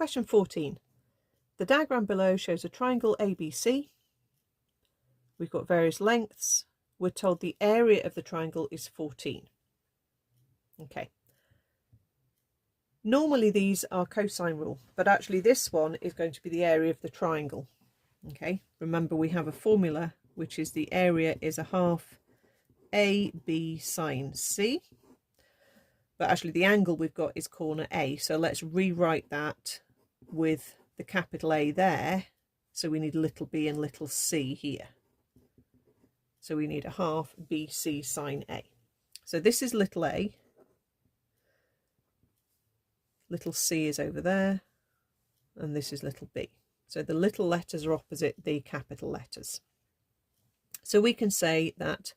Question 14. The diagram below shows a triangle ABC. We've got various lengths. We're told the area of the triangle is 14. Okay. Normally these are cosine rule, but actually this one is going to be the area of the triangle. Okay, remember we have a formula which is the area is a half AB sine C, but actually the angle we've got is corner A, so let's rewrite that with the capital A there. So we need little b and little c here. So we need a half BC sine A. So this is little a, little c is over there, and this is little b. So the little letters are opposite the capital letters. So we can say that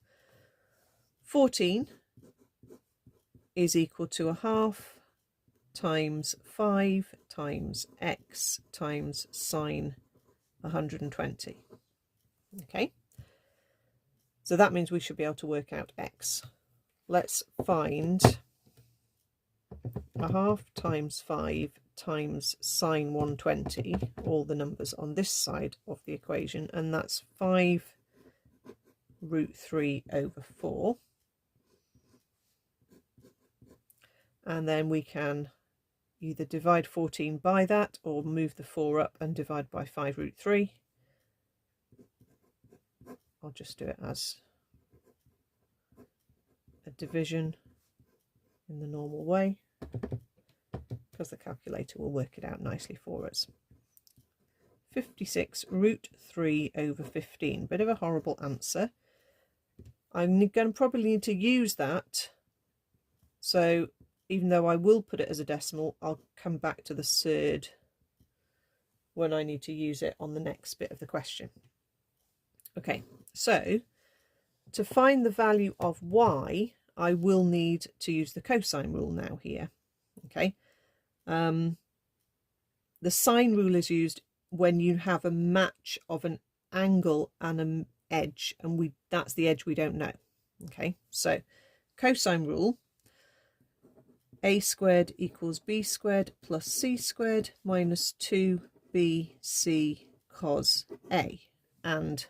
14 is equal to a half times 5 times x times sine 120. Okay, so that means we should be able to work out x. Let's find a half times 5 times sine 120, all the numbers on this side of the equation, and that's 5 root 3 over 4. And then we can either divide 14 by that or move the 4 up and divide by 5 root 3. I'll just do it as a division in the normal way, because the calculator will work it out nicely for us. 56 root 3 over 15. Bit of a horrible answer. I'm going to probably need to use that. So even though I will put it as a decimal, I'll come back to the surd when I need to use it on the next bit of the question. Okay, so to find the value of y, I will need to use the cosine rule now here. Okay, the sine rule is used when you have a match of an angle and an edge, and that's the edge we don't know. Okay, so cosine rule, a squared equals b squared plus c squared minus 2bc cos a, and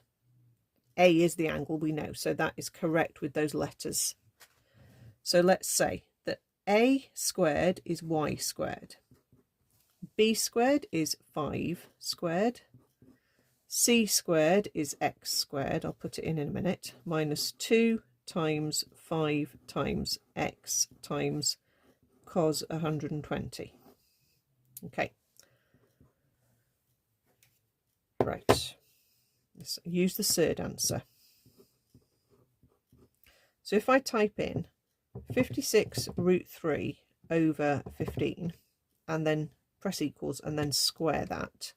a is the angle we know, so that is correct with those letters. So let's say that a squared is y squared, b squared is 5 squared, c squared is x squared, I'll put it in a minute, minus 2 times 5 times x times cos 120. Okay, right, let's use the surd answer. So if I type in 56 root 3 over 15 and then press equals and then square that,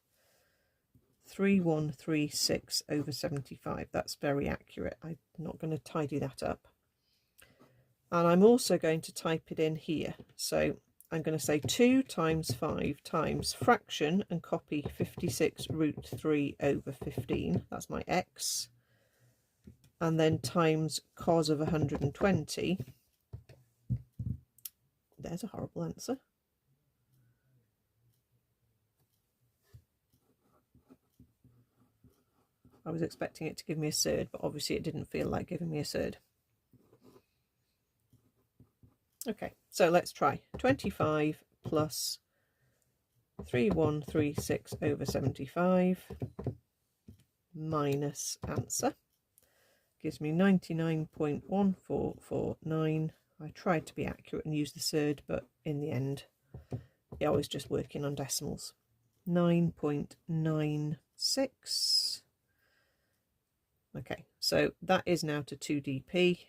3136 over 75, that's very accurate. I'm not going to tidy that up. And I'm also going to type it in here. So I'm going to say 2 times 5 times fraction and copy 56 root 3 over 15. That's my x. And then times cos of 120. There's a horrible answer. I was expecting it to give me a surd, but obviously it didn't feel like giving me a surd. Okay, so let's try 25 plus 3136 over 75 minus answer gives me 99.1449. I tried to be accurate and use the surd, but in the end I was just working on decimals. 9.96. Okay, so that is now to 2dp.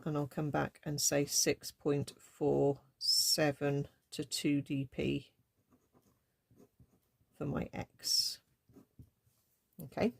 And I'll come back and say 6.47 to 2dp for my x. Okay,